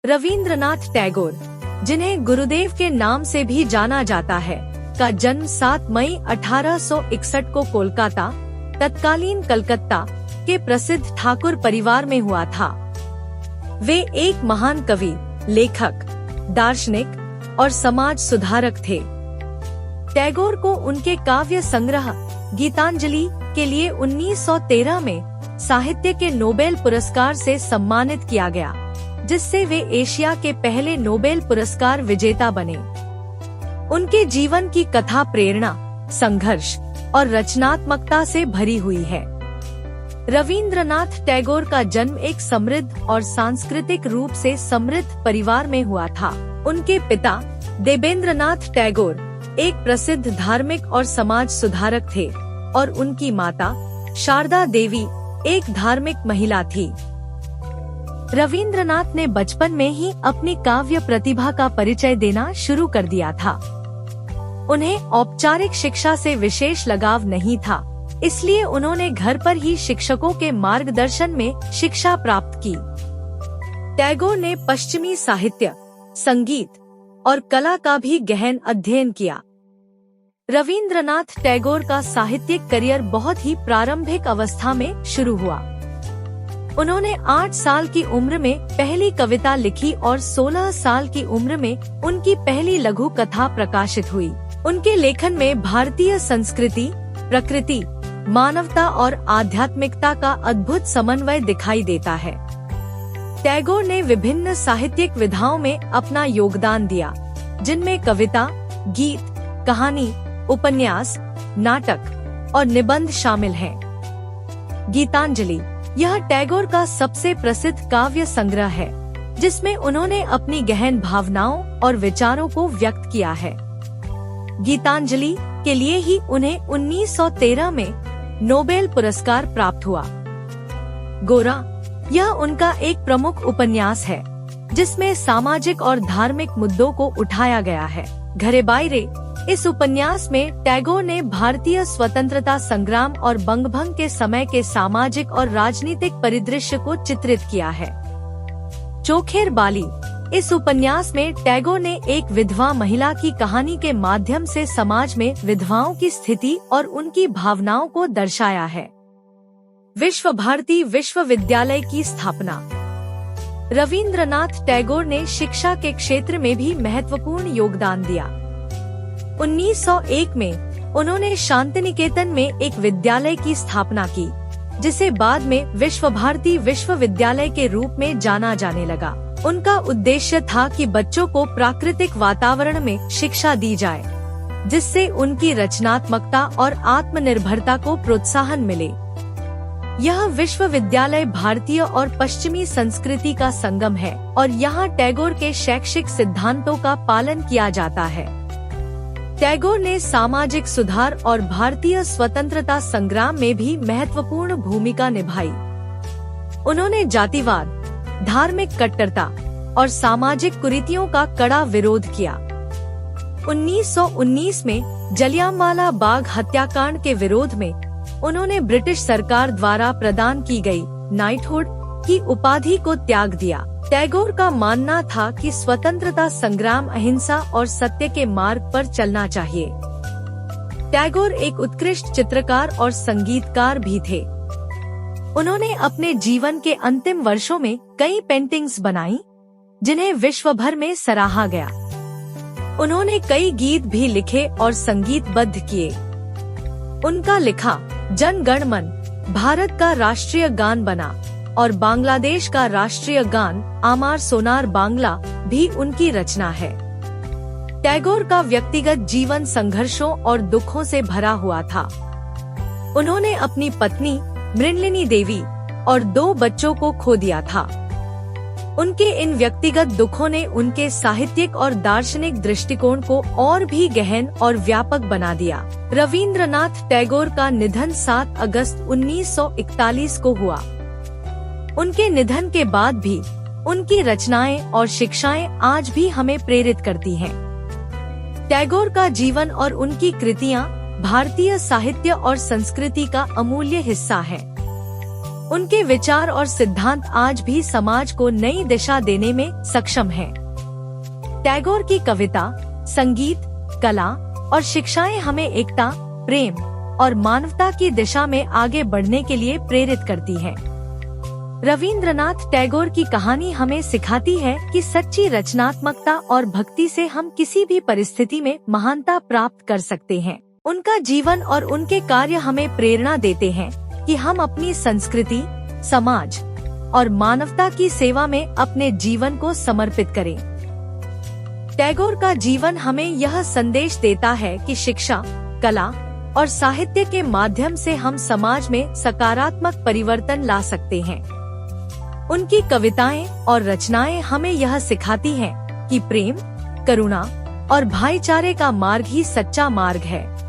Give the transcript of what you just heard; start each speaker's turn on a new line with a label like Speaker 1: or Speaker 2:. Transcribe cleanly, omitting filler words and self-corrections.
Speaker 1: रविंद्रनाथ टैगोर, जिन्हें गुरुदेव के नाम से भी जाना जाता है, का जन्म 7 मई 1861 को कोलकाता, तत्कालीन कलकत्ता के प्रसिद्ध ठाकुर परिवार में हुआ था। वे एक महान कवि, लेखक, दार्शनिक और समाज सुधारक थे। टैगोर को उनके काव्य संग्रह गीतांजलि के लिए 1913 में साहित्य के नोबेल पुरस्कार से सम्मानित किया गया, जिससे वे एशिया के पहले नोबेल पुरस्कार विजेता बने। उनके जीवन की कथा प्रेरणा, संघर्ष और रचनात्मकता से भरी हुई है। रविंद्रनाथ टैगोर का जन्म एक समृद्ध और सांस्कृतिक रूप से समृद्ध परिवार में हुआ था। उनके पिता देवेंद्रनाथ टैगोर एक प्रसिद्ध धार्मिक और समाज सुधारक थे और उनकी माता शारदा देवी एक धार्मिक महिला थी। रविंद्रनाथ ने बचपन में ही अपनी काव्य प्रतिभा का परिचय देना शुरू कर दिया था। उन्हें औपचारिक शिक्षा से विशेष लगाव नहीं था, इसलिए उन्होंने घर पर ही शिक्षकों के मार्गदर्शन में शिक्षा प्राप्त की। टैगोर ने पश्चिमी साहित्य, संगीत और कला का भी गहन अध्ययन किया। रविंद्रनाथ टैगोर का साहित्यिक करियर बहुत ही प्रारंभिक अवस्था में शुरू हुआ। उन्होंने 8 साल की उम्र में पहली कविता लिखी और 16 साल की उम्र में उनकी पहली लघु कथा प्रकाशित हुई। उनके लेखन में भारतीय संस्कृति, प्रकृति, मानवता और आध्यात्मिकता का अद्भुत समन्वय दिखाई देता है। टैगोर ने विभिन्न साहित्यिक विधाओं में अपना योगदान दिया, जिनमें कविता, गीत, कहानी, उपन्यास, नाटक और निबंध शामिल हैं। गीतांजलि यह टैगोर का सबसे प्रसिद्ध काव्य संग्रह है, जिसमें उन्होंने अपनी गहन भावनाओं और विचारों को व्यक्त किया है। गीतांजलि के लिए ही उन्हें 1913 में नोबेल पुरस्कार प्राप्त हुआ। गोरा यह उनका एक प्रमुख उपन्यास है, जिसमें सामाजिक और धार्मिक मुद्दों को उठाया गया है। घरे बायरे इस उपन्यास में टैगोर ने भारतीय स्वतंत्रता संग्राम और बंगभंग के समय के सामाजिक और राजनीतिक परिदृश्य को चित्रित किया है। चोखेर बाली इस उपन्यास में टैगोर ने एक विधवा महिला की कहानी के माध्यम से समाज में विधवाओं की स्थिति और उनकी भावनाओं को दर्शाया है। विश्व भारती विश्वविद्यालय की स्थापना रविंद्रनाथ टैगोर ने शिक्षा के क्षेत्र में भी महत्वपूर्ण योगदान दिया। 1901 में उन्होंने शांतिनिकेतन में एक विद्यालय की स्थापना की, जिसे बाद में विश्व भारती विश्वविद्यालय के रूप में जाना जाने लगा। उनका उद्देश्य था कि बच्चों को प्राकृतिक वातावरण में शिक्षा दी जाए, जिससे उनकी रचनात्मकता और आत्मनिर्भरता को प्रोत्साहन मिले। यह विश्वविद्यालय भारतीय और पश्चिमी संस्कृति का संगम है और यहाँ टैगोर के शैक्षिक सिद्धांतों का पालन किया जाता है। टैगोर ने सामाजिक सुधार और भारतीय स्वतंत्रता संग्राम में भी महत्वपूर्ण भूमिका निभाई। उन्होंने जातिवाद, धार्मिक कट्टरता और सामाजिक कुरीतियों का कड़ा विरोध किया। 1919 में जलियांवाला बाग हत्याकांड के विरोध में उन्होंने ब्रिटिश सरकार द्वारा प्रदान की गई नाइटहुड की उपाधि को त्याग दिया। टैगोर का मानना था कि स्वतंत्रता संग्राम अहिंसा और सत्य के मार्ग पर चलना चाहिए। टैगोर एक उत्कृष्ट चित्रकार और संगीतकार भी थे। उन्होंने अपने जीवन के अंतिम वर्षों में कई पेंटिंग्स बनाई, जिन्हें विश्व भर में सराहा गया। उन्होंने कई गीत भी लिखे और संगीतबद्ध किए। उनका लिखा जन गण मन भारत का राष्ट्रीय गान बना और बांग्लादेश का राष्ट्रीय गान आमार सोनार बांग्ला भी उनकी रचना है। टैगोर का व्यक्तिगत जीवन संघर्षों और दुखों से भरा हुआ था। उन्होंने अपनी पत्नी मृणलिनी देवी और 2 बच्चों को खो दिया था। उनके इन व्यक्तिगत दुखों ने उनके साहित्यिक और दार्शनिक दृष्टिकोण को और भी गहन और व्यापक बना दिया। रविंद्रनाथ टैगोर का निधन 7 अगस्त 1941 को हुआ। उनके निधन के बाद भी उनकी रचनाएं और शिक्षाएं आज भी हमें प्रेरित करती हैं। टैगोर का जीवन और उनकी कृतियां भारतीय साहित्य और संस्कृति का अमूल्य हिस्सा है। उनके विचार और सिद्धांत आज भी समाज को नई दिशा देने में सक्षम हैं। टैगोर की कविता, संगीत, कला और शिक्षाएं हमें एकता, प्रेम और मानवता की दिशा में आगे बढ़ने के लिए प्रेरित करती हैं। रवींद्रनाथ टैगोर की कहानी हमें सिखाती है कि सच्ची रचनात्मकता और भक्ति से हम किसी भी परिस्थिति में महानता प्राप्त कर सकते हैं। उनका जीवन और उनके कार्य हमें प्रेरणा देते हैं कि हम अपनी संस्कृति, समाज और मानवता की सेवा में अपने जीवन को समर्पित करें। टैगोर का जीवन हमें यह संदेश देता है कि शिक्षा, कला और साहित्य के माध्यम से हम समाज में सकारात्मक परिवर्तन ला सकते हैं। उनकी कविताएं और रचनाएं हमें यह सिखाती हैं कि प्रेम, करुणा और भाईचारे का मार्ग ही सच्चा मार्ग है।